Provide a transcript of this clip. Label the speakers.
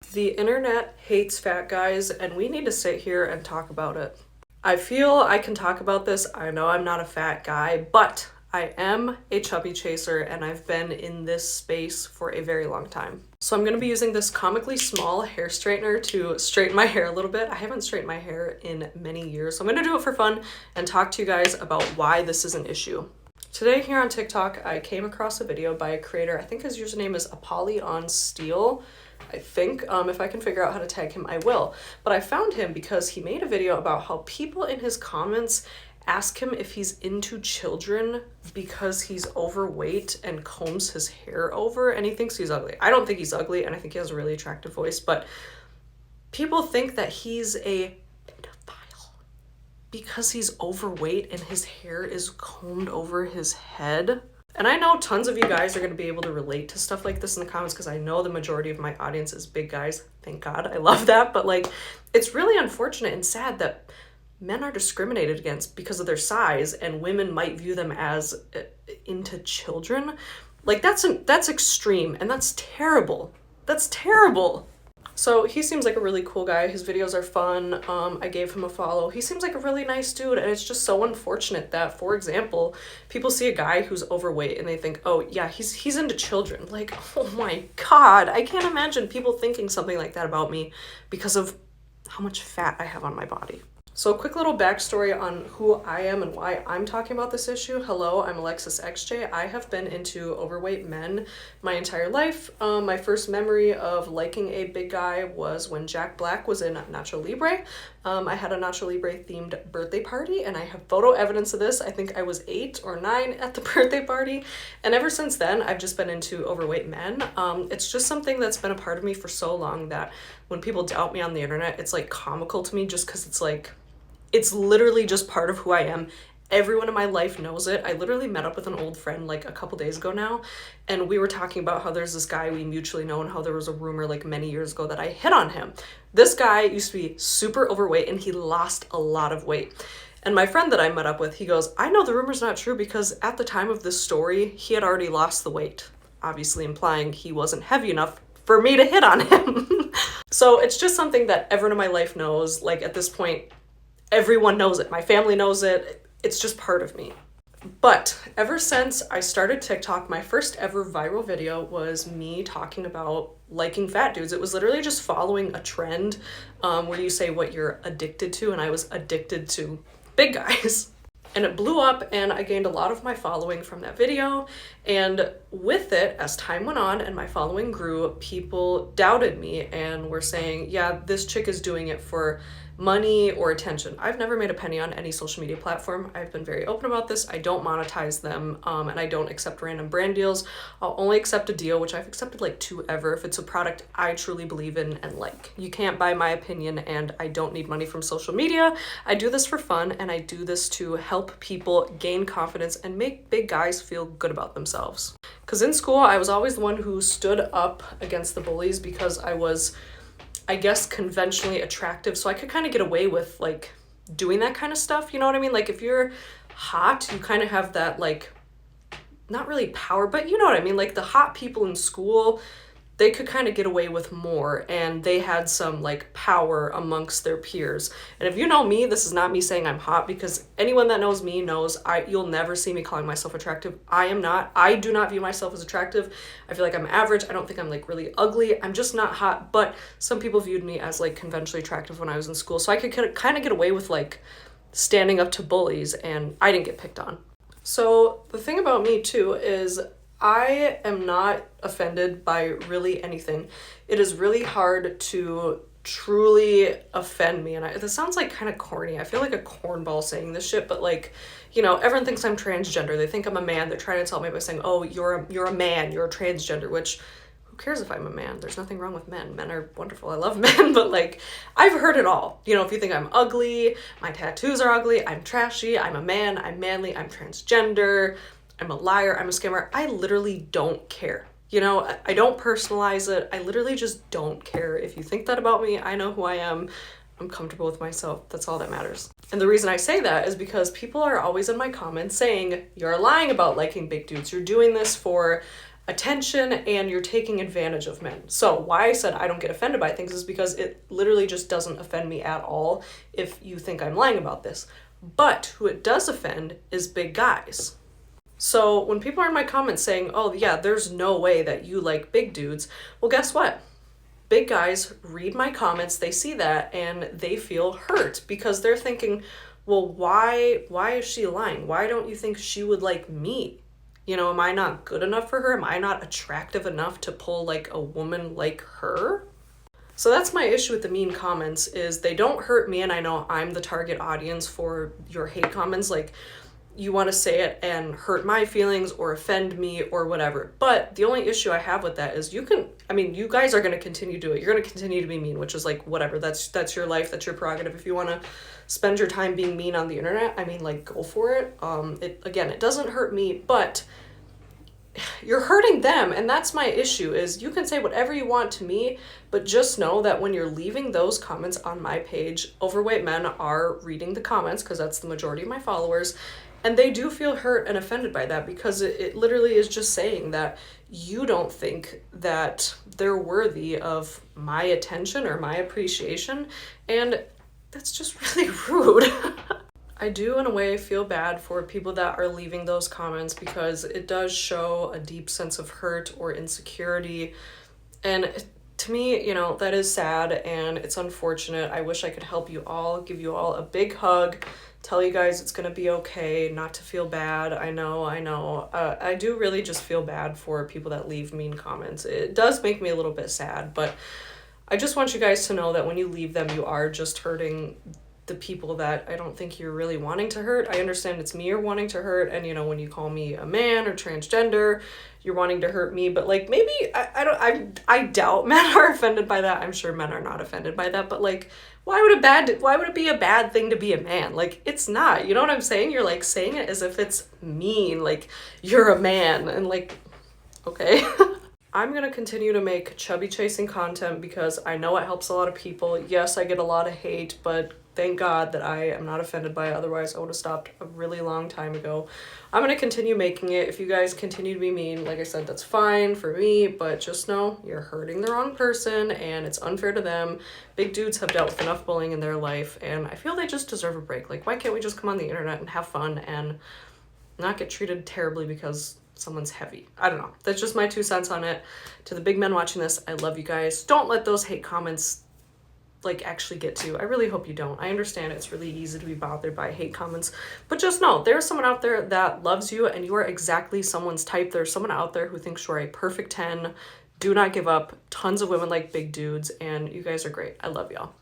Speaker 1: The internet hates fat guys, and we need to sit here and talk about it. I feel I can talk about this. I know I'm not a fat guy, but I am a chubby chaser, and I've been in this space for a very long time. So I'm going to be using this comically small hair straightener to straighten my hair a little bit. I haven't straightened my hair in many years, so I'm going to do it for fun and talk to you guys about why this is an issue. Today here on TikTok, I came across a video by a creator. I think his username is ApollyOnSteel. I think if I can figure out how to tag him, I will. But I found him because he made a video about how people in his comments ask him if he's into children because he's overweight and combs his hair over, and he thinks he's ugly. I don't think he's ugly, and I think he has a really attractive voice, but people think that he's a pedophile because he's overweight and his hair is combed over his head. And I know tons of you guys are going to be able to relate to stuff like this in the comments because I know the majority of my audience is big guys. Thank God. I love that. But like, it's really unfortunate and sad that men are discriminated against because of their size and women might view them as into children. Like that's extreme and that's terrible. That's terrible. So he seems like a really cool guy. His videos are fun. I gave him a follow. He seems like a really nice dude, and it's just so unfortunate that, for example, people see a guy who's overweight and they think, oh yeah, he's into children. Like, oh my God, I can't imagine people thinking something like that about me because of how much fat I have on my body. So a quick little backstory on who I am and why I'm talking about this issue. Hello, I'm Alexis XJ. I have been into overweight men my entire life. My first memory of liking a big guy was when Jack Black was in Nacho Libre. I had a Nacho Libre themed birthday party and I have photo evidence of this. I think I was 8 or 9 at the birthday party. And ever since then, I've just been into overweight men. It's just something that's been a part of me for so long that when people doubt me on the internet, it's like comical to me just because it's like, it's literally just part of who I am. Everyone in my life knows it. I literally met up with an old friend like a couple days ago now, and we were talking about how there's this guy we mutually know and how there was a rumor like many years ago that I hit on him. This guy used to be super overweight and he lost a lot of weight. And my friend that I met up with, he goes, I know the rumor's not true because at the time of this story, he had already lost the weight, obviously implying he wasn't heavy enough for me to hit on him. So it's just something that everyone in my life knows. Like at this point, everyone knows it. My family knows it. It's just part of me. But ever since I started TikTok, my first ever viral video was me talking about liking fat dudes. It was literally just following a trend where you say what you're addicted to, and I was addicted to big guys. And it blew up and I gained a lot of my following from that video. And with it, as time went on and my following grew, people doubted me and were saying, yeah, this chick is doing it for money or attention. I've never made a penny on any social media platform. I've been very open about this. I don't monetize them and I don't accept random brand deals. I'll only accept a deal, which I've accepted like 2 ever, if it's a product I truly believe in and like. You can't buy my opinion and I don't need money from social media. I do this for fun and I do this to help people gain confidence and make big guys feel good about themselves. Because in school, I was always the one who stood up against the bullies because I was, I guess, conventionally attractive, so I could kind of get away with like doing that kind of stuff, you know what I mean? Like if you're hot, you kind of have that like, not really power, but you know what I mean? Like the hot people in school, they could kind of get away with more and they had some like power amongst their peers. And if you know me, this is not me saying I'm hot because anyone that knows me knows you'll never see me calling myself attractive. I do not view myself as attractive. I feel like I'm average. I don't think I'm like really ugly. I'm just not hot, but some people viewed me as like conventionally attractive when I was in school. So I could kind of get away with like standing up to bullies and I didn't get picked on. So the thing about me too is I am not offended by really anything. It is really hard to truly offend me. And this sounds like kind of corny. I feel like a cornball saying this shit, but like, you know, everyone thinks I'm transgender. They think I'm a man. They're trying to tell me by saying, oh, you're a man, you're a transgender, which who cares if I'm a man? There's nothing wrong with men. Men are wonderful. I love men, but like, I've heard it all. You know, if you think I'm ugly, my tattoos are ugly, I'm trashy, I'm a man, I'm manly, I'm transgender, I'm a liar, I'm a scammer. I literally don't care. You know, I don't personalize it. I literally just don't care. If you think that about me, I know who I am. I'm comfortable with myself. That's all that matters. And the reason I say that is because people are always in my comments saying, you're lying about liking big dudes. You're doing this for attention and you're taking advantage of men. So why I said I don't get offended by things is because it literally just doesn't offend me at all if you think I'm lying about this. But who it does offend is big guys. So when people are in my comments saying, oh yeah, there's no way that you like big dudes, well, guess what? Big guys read my comments, they see that, and they feel hurt because they're thinking, well, why is she lying? Why don't you think she would like me? You know, am I not good enough for her? Am I not attractive enough to pull like a woman like her? So that's my issue with the mean comments is they don't hurt me, and I know I'm the target audience for your hate comments. Like, you want to say it and hurt my feelings or offend me or whatever. But the only issue I have with that is you guys are going to continue to do it. You're going to continue to be mean, which is like, whatever. That's your life. That's your prerogative. If you want to spend your time being mean on the internet, I mean, like, go for it. It doesn't hurt me, but you're hurting them, and that's my issue is you can say whatever you want to me, but just know that when you're leaving those comments on my page, overweight men are reading the comments because that's the majority of my followers, and they do feel hurt and offended by that because it literally is just saying that you don't think that they're worthy of my attention or my appreciation, and that's just really rude. I do, in a way, feel bad for people that are leaving those comments because it does show a deep sense of hurt or insecurity. And to me, that is sad and it's unfortunate. I wish I could help you all, give you all a big hug, tell you guys it's going to be okay, not to feel bad. I know. I do really just feel bad for people that leave mean comments. It does make me a little bit sad, but I just want you guys to know that when you leave them, you are just hurting the people that I don't think you're really wanting to hurt. I understand it's me you're wanting to hurt, and when you call me a man or transgender, you're wanting to hurt me, but like maybe I doubt men are offended by that. I'm sure men are not offended by that, but like why would it be a bad thing to be a man? Like, it's not. You know what I'm saying? You're like saying it as if it's mean, like you're a man, and like, okay. I'm going to continue to make chubby chasing content because I know it helps a lot of people. Yes, I get a lot of hate, but thank God that I am not offended by it. Otherwise, I would have stopped a really long time ago. I'm going to continue making it. If you guys continue to be mean, like I said, that's fine for me, but just know you're hurting the wrong person and it's unfair to them. Big dudes have dealt with enough bullying in their life, and I feel they just deserve a break. Like, why can't we just come on the internet and have fun and not get treated terribly because someone's heavy? I don't know. That's just my 2 cents on it. To the big men watching this, I love you guys. Don't let those hate comments actually get to you. I really hope you don't. I understand it's really easy to be bothered by hate comments, but just know there's someone out there that loves you and you are exactly someone's type. There's someone out there who thinks you're a perfect 10. Do not give up. Tons of women like big dudes, and you guys are great. I love y'all.